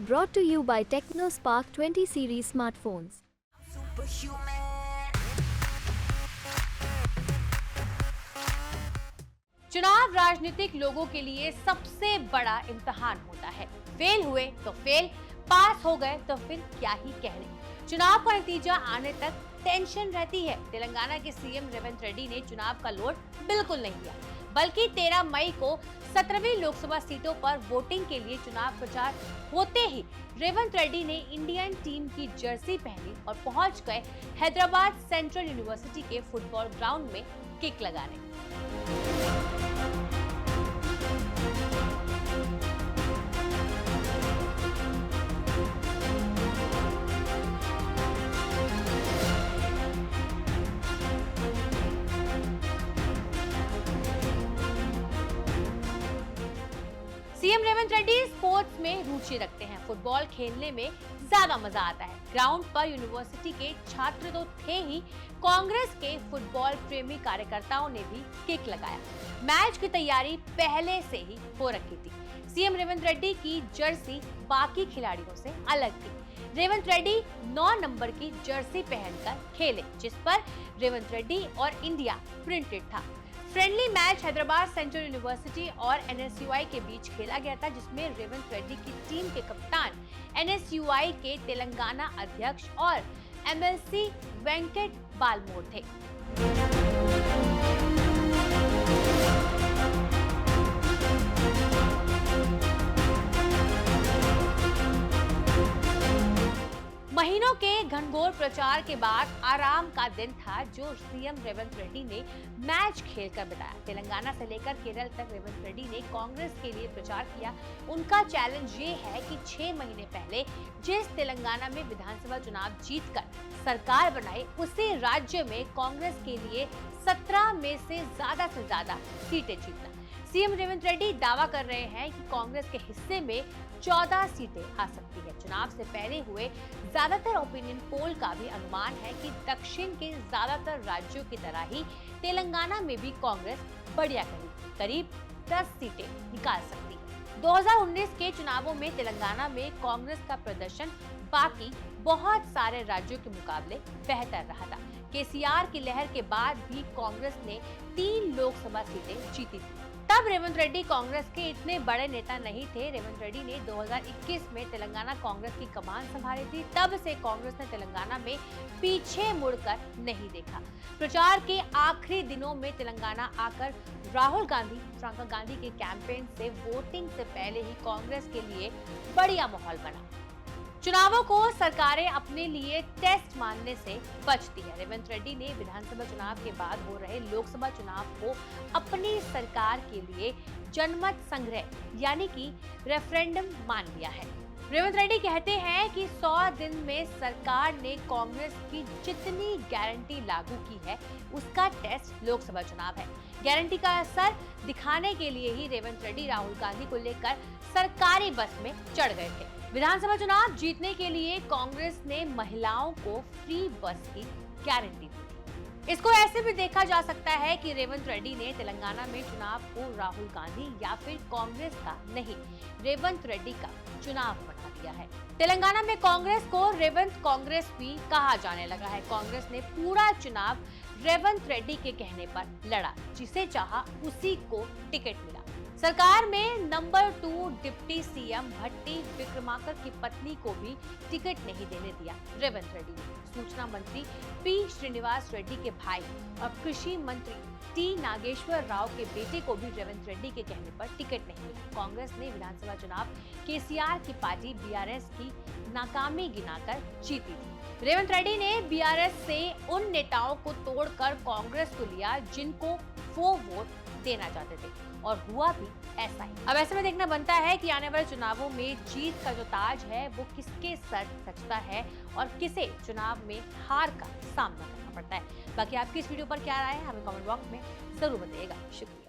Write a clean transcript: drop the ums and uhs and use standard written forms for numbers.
Brought to you by TechnoSpark 20 series smartphones. चुनाव राजनीतिक लोगों के लिए सबसे बड़ा इम्तिहान होता है। फेल हुए तो फेल, पास हो गए तो फिर क्या ही कहने। चुनाव का नतीजा आने तक टेंशन रहती है। तेलंगाना के सीएम रेवंत रेड्डी ने चुनाव का लोड बिल्कुल नहीं लिया, बल्कि 13 मई को 17वीं लोकसभा सीटों पर वोटिंग के लिए चुनाव प्रचार होते ही रेवंत रेड्डी ने इंडियन टीम की जर्सी पहनी और पहुंच गए हैदराबाद सेंट्रल यूनिवर्सिटी के फुटबॉल ग्राउंड में किक लगाने। सीएम रेवंत रेड्डी स्पोर्ट्स में रुचि रखते हैं। फुटबॉल खेलने में ज्यादा मजा आता है। ग्राउंड पर यूनिवर्सिटी के छात्र तो थे ही, कांग्रेस के फुटबॉल प्रेमी कार्यकर्ताओं ने भी किक लगाया। मैच की तैयारी पहले से ही हो रखी थी। सीएम रेवंत रेड्डी की जर्सी बाकी खिलाड़ियों से अलग थी। रेवंत रेड्डी 9 नंबर की जर्सी पहनकर खेले, जिस पर रेवंत रेड्डी और इंडिया प्रिंटेड था। Friendly match Hyderabad central university और एनएसयूआई के बीच खेला गया था, जिसमें रेवंत रेड्डी की टीम के कप्तान एनएसयूआई के तेलंगाना अध्यक्ष और एमएलसी वेंकट बालमोर थे। महीनों के घनघोर प्रचार के बाद आराम का दिन था जो सीएम रेवंत रेड्डी ने मैच खेलकर बिताया। तेलंगाना से लेकर केरल तक रेवंत रेड्डी ने कांग्रेस के लिए प्रचार किया। उनका चैलेंज ये है कि 6 महीने पहले जिस तेलंगाना में विधानसभा चुनाव जीतकर सरकार बनाई, उसी राज्य में कांग्रेस के लिए 17 में से ज्यादा सीटें जीतना। सीएम रेवंत रेड्डी दावा कर रहे हैं कि कांग्रेस के हिस्से में 14 सीटें आ सकती है। चुनाव से पहले हुए ज्यादातर ओपिनियन पोल का भी अनुमान है कि दक्षिण के ज्यादातर राज्यों की तरह ही तेलंगाना में भी कांग्रेस बढ़िया करीब 10 सीटें निकाल सकती है। 2019 के चुनावों में तेलंगाना में कांग्रेस का प्रदर्शन बाकी बहुत सारे राज्यों के मुकाबले बेहतर रहा था। केसीआर की लहर के बाद भी कांग्रेस ने 3 लोकसभा सीटें जीती थी। तब रेवंत रेड्डी कांग्रेस के इतने बड़े नेता नहीं थे। रेवंत रेड्डी ने 2021 में तेलंगाना कांग्रेस की कमान संभाली थी। तब से कांग्रेस ने तेलंगाना में पीछे मुड़कर नहीं देखा। प्रचार के आखिरी दिनों में तेलंगाना आकर राहुल गांधी, प्रियंका गांधी के कैंपेन से वोटिंग से पहले ही कांग्रेस के लिए बढ़िया माहौल बना। चुनावों को सरकारें अपने लिए टेस्ट मानने से बचती है। रेवंत रेड्डी ने विधानसभा चुनाव के बाद हो रहे लोकसभा चुनाव को अपनी सरकार के लिए जनमत संग्रह यानी कि रेफरेंडम मान लिया है। रेवंत रेड्डी कहते हैं कि 100 दिन में सरकार ने कांग्रेस की जितनी गारंटी लागू की है, उसका टेस्ट लोकसभा चुनाव है। गारंटी का असर दिखाने के लिए ही रेवंत रेड्डी राहुल गांधी को लेकर सरकारी बस में चढ़ गए थे। विधानसभा चुनाव जीतने के लिए कांग्रेस ने महिलाओं को फ्री बस की गारंटी दी थी। इसको ऐसे भी देखा जा सकता है कि रेवंत रेड्डी ने तेलंगाना में चुनाव को राहुल गांधी या फिर कांग्रेस का नहीं, रेवंत रेड्डी का चुनाव बना दिया है। तेलंगाना में कांग्रेस को रेवंत कांग्रेस भी कहा जाने लगा है। कांग्रेस ने पूरा चुनाव रेवंत रेड्डी के कहने पर लड़ा, जिसे चाहा उसी को टिकट मिला। सरकार में नंबर 2 डिप्टी सीएम भट्टी विक्रमार्का की पत्नी को भी टिकट नहीं देने दिया रेवंत रेड्डी ने। सूचना मंत्री पी श्रीनिवास रेड्डी के भाई और कृषि मंत्री टी नागेश्वर राव के बेटे को भी रेवंत रेड्डी के कहने पर टिकट नहीं मिला। कांग्रेस ने विधानसभा चुनाव केसीआर की पार्टी बीआरएस की नाकामी गिनाकर जीती थी। रेवंत रेड्डी ने बीआरएस से उन नेताओं को तोड़कर कांग्रेस को लिया जिनको वो वोट देना चाहते थे, और हुआ भी ऐसा ही। अब ऐसे में देखना बनता है कि आने वाले चुनावों में जीत का जो ताज है वो किसके सर सजता है और किसे चुनाव में हार का सामना करना पड़ता है। बाकी आपकी इस वीडियो पर क्या राय है, हमें कमेंट बॉक्स में जरूर बताइएगा। शुक्रिया।